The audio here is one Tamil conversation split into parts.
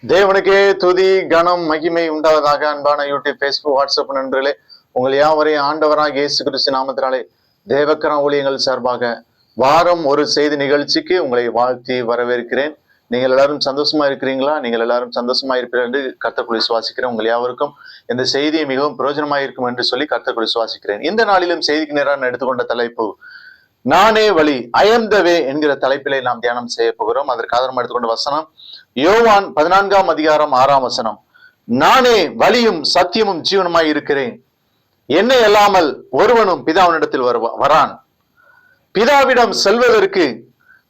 தேவனுக்கே துதி கனம் மகிமை உண்டாவதாக. அன்பான யூடியூப், பேஸ்புக், வாட்ஸ்அப் நண்பர்களே, உங்கள் யாவரையும் ஆண்டவராக இயேசு கிறிஸ்து நாமத்தினாலே தேவக்கரம் ஊழியங்கள் சார்பாக வாரம் ஒரு செய்தி நிகழ்ச்சிக்கு உங்களை வாழ்த்தி வரவேற்கிறேன். நீங்கள் எல்லாரும் சந்தோஷமா இருக்கிறீங்களா? நீங்கள் எல்லாரும் சந்தோஷமா இருப்பீர்கள் என்று கர்த்தருக்குள் விசுவாசிக்கிறேன். உங்கள் யாவருக்கும் இந்த செய்தியை மிகவும் பிரயோஜனமாக இருக்கும் என்று சொல்லி கர்த்தருக்குள் விசுவாசிக்கிறேன். இந்த நாளிலும் செய்திக்கு நேராக எடுத்துக்கொண்ட தலைப்பு நானே வழி, ஐ எம் த வே என்கிற தலைப்பிலே நாம் தியானம் செய்ய போகிறோம். அதற்கு ஆதாரம் எடுத்துக்கொண்ட வசனம் யோவான் 14ஆம் அதிகாரம் 6ஆம் வசனம். நானே வழியும் சத்தியமும் ஜீவனுமாய் இருக்கிறேன், என்னை அல்லாமல் ஒருவனும் பிதாவினிடத்தில் வரான். பிதாவிடம் செல்வதற்கு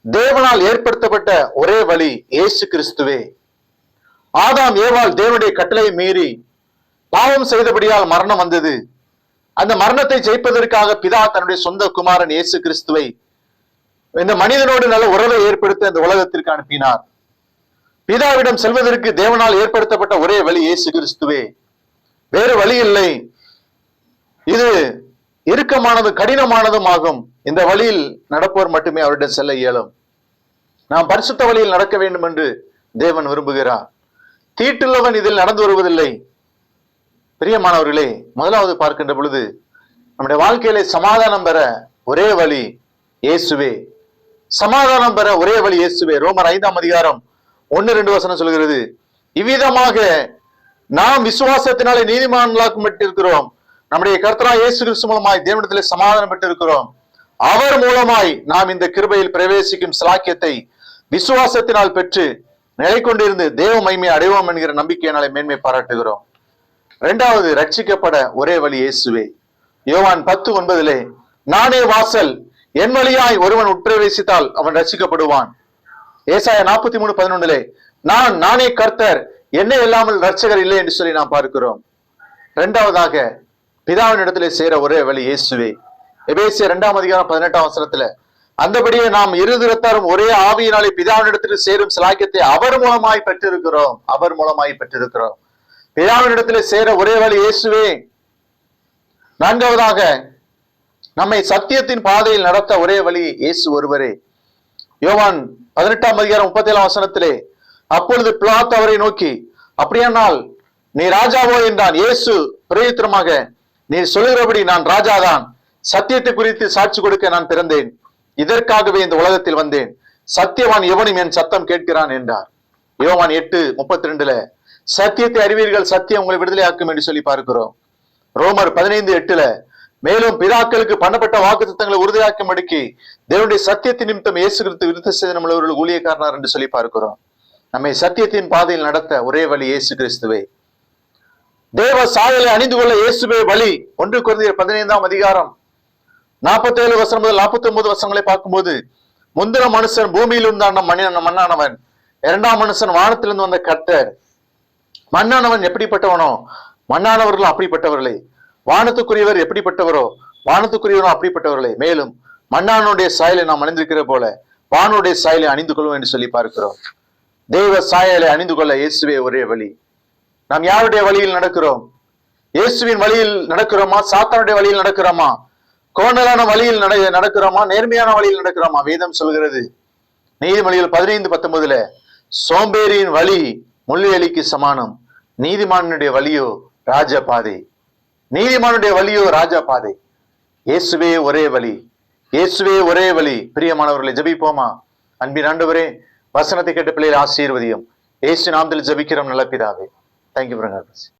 தேவனால் ஏற்படுத்தப்பட்ட ஒரே வழி இயேசு கிறிஸ்துவே. ஆதாம் ஏவாள் தேவனுடைய கட்டளையை மீறி பாவம் செய்தபடியால் மரணம் வந்தது. அந்த மரணத்தை ஜெயிப்பதற்காக பிதா தன்னுடைய சொந்த குமாரன் இயேசு கிறிஸ்துவை இந்த மனிதனோடு நல்ல உறவை ஏற்படுத்த இந்த உலகத்திற்கு அனுப்பினார். பிதாவிடம் செல்வதற்கு தேவனால் ஏற்படுத்தப்பட்ட ஒரே வழி இயேசு கிறிஸ்துவே, வேறு வழி இல்லை. இது இறுக்கமானதும் கடினமானதும் ஆகும். இந்த வழியில் நடப்போர் மட்டுமே அவரிடம் செல்ல இயலும். நாம் பரிசுத்த வழியில் நடக்க வேண்டும் என்று தேவன் விரும்புகிறார். தீட்டுள்ளவன் இதில் நடந்து வருவதில்லை. பிரியமானவர்களே, முதலாவது பார்க்கின்ற பொழுது நம்முடைய வாழ்க்கையில சமாதானம் பெற ஒரே வழி இயேசுவே. சமாதானம் பெற ஒரே வழி இயேசுவே. ரோமர் 5ஆம் அதிகாரம் 1-2 வசனம் சொல்கிறது, இவ்விதமாக நாம் விசுவாசத்தினாலே நீதிமான்களாக்கப்பட்டிருக்கிறோம். நம்முடைய கர்த்தராகிய இயேசு கிறிஸ்து மூலமாய் தேவனிடத்திலே சமாதானம் பெற்றிருக்கிறோம். அவர் மூலமாய் நாம் இந்த கிருபையில் பிரவேசிக்கும் சிலாக்கியத்தை விசுவாசத்தினால் பெற்று நிலை கொண்டிருந்து தேவ மகிமையை அடைவோம் என்கிற நம்பிக்கையினாலே மேன்மை பாராட்டுகிறோம். இரண்டாவது, ரட்சிக்கப்பட ஒரே வழி இயேசுவே. யோவான் 10:9, நானே வாசல், என் வழியாய் ஒருவன் உட்பிரவேசித்தால் அவன் ரட்சிக்கப்படுவான். ஏசாயா 43:11, நானே கர்த்தர், என்னை இல்லாமல் ரட்சகர் இல்லை என்று சொல்லி நாம் பார்க்கிறோம். இரண்டாவதாக, பிதாவின் இடத்திலே சேர ஒரே வழி இயேசுவே. எபேசியர் 2ஆம் அதிகாரம் 18ஆம் வசனத்துல, அந்தபடியே நாம் இருதிறத்தாரும் ஒரே ஆவியினாலே பிதாவின் இடத்தில் சேரும் சிலாக்கியத்தை அவர் மூலமாய் பெற்றிருக்கிறோம். அவர் மூலமாய் பெற்றிருக்கிறோம். பிதாவினிடத்திலே சேர ஒரே வழி இயேசுவே. நான்காவதாக, நம்மை சத்தியத்தின் பாதையில் நடத்த ஒரே வழி இயேசு ஒருவரே. யோவான் 18ஆம் அதிகாரம் 37ஆம் வசனத்திலே, அப்பொழுது பிலாத்து அவரை நோக்கி, அப்படியானால் நீ ராஜாவோ என்றான். இயேசு பிரயுத்தரமாக, நீ சொல்லுகிறபடி நான் ராஜாதான். சத்தியத்தை குறித்து சாட்சி கொடுக்க நான் பிறந்தேன். இதற்காகவே இந்த உலகத்தில் வந்தேன். சத்தியவான் எவனும் என் சத்தம் கேட்கிறான் என்றார். யோவான் 8:32, சத்தியத்தை அறிவீர்கள், சத்தியம் உங்களை விடுதலையாக்கும் என்று சொல்லி பார்க்கிறோம். ரோமர் 15:8, மேலும் பிதாக்களுக்கு பண்ணப்பட்ட வாக்குத்தத்தங்களை உறுதியாக்கும்படிக்கு தேவனுடைய சத்தியத்தின் நிமித்தம் இயேசு கிறிஸ்து விருத்த சேதனம் உள்ளவர்கள் ஊழியக்காரனார் என்று சொல்லி பார்க்கிறோம். நம்மை சத்தியத்தின் பாதையில் நடத்த ஒரே வழி இயேசு கிறிஸ்துவே. தேவ சாயலை அணிந்து கொள்ள இயேசுவே வழி. 1 கொரிந்தியர் 15ஆம் அதிகாரம் 47 வசனம் முதல் 49 வசனங்களை பார்க்கும்போது, முந்தின மனுஷன் பூமியில் இருந்தான் மண்ணானவன், இரண்டாம் மனுஷன் வானத்திலிருந்து வந்த கர்த்தர். மண்ணானவன் எப்படிப்பட்டவனோ மண்ணானவர்களும் அப்படிப்பட்டவர்களே, வானத்துக்குரியவர் எப்படிப்பட்டவரோ வானத்துக்குரியவரும் அப்படிப்பட்டவர்களே. மேலும் மண்ணானுடைய சாயலை நாம் அணிந்திருக்கிற போல வானுடைய சாயலை அணிந்து கொள்வோம் என்று சொல்லி பார்க்கிறோம். தெய்வ சாயலை அணிந்து கொள்ள இயேசுவே ஒரே வழி. நாம் யாருடைய வழியில் நடக்கிறோம்? இயேசுவின் வழியில் நடக்கிறோமா? சாத்தானுடைய வழியில் நடக்கிறோமா? கோணலான வழியில் நடக்கிறோமா? நேர்மையான வழியில் நடக்கிறோமா? வேதம் சொல்கிறது நீதிமொழிகள் 15:19, சோம்பேறியின் வழி முள்ளியலிக்கு சமானம், நீதிமானுடைய வழியோ ராஜபாதை. நீதிமானுடைய வழியோ ராஜபாதை. இயேசுவே ஒரே வழி, இயேசுவே ஒரே வழி. பிரியமானவர்களை, ஜெபிப்போமா? அன்பின் ஆண்டவரே, வசனத்தை கேட்ட பிள்ளைகளை ஆசீர்வதியும். இயேசு நாமத்தில் ஜெபிக்கிறோம் நல்ல பிதாவே. தேங்க்யூ.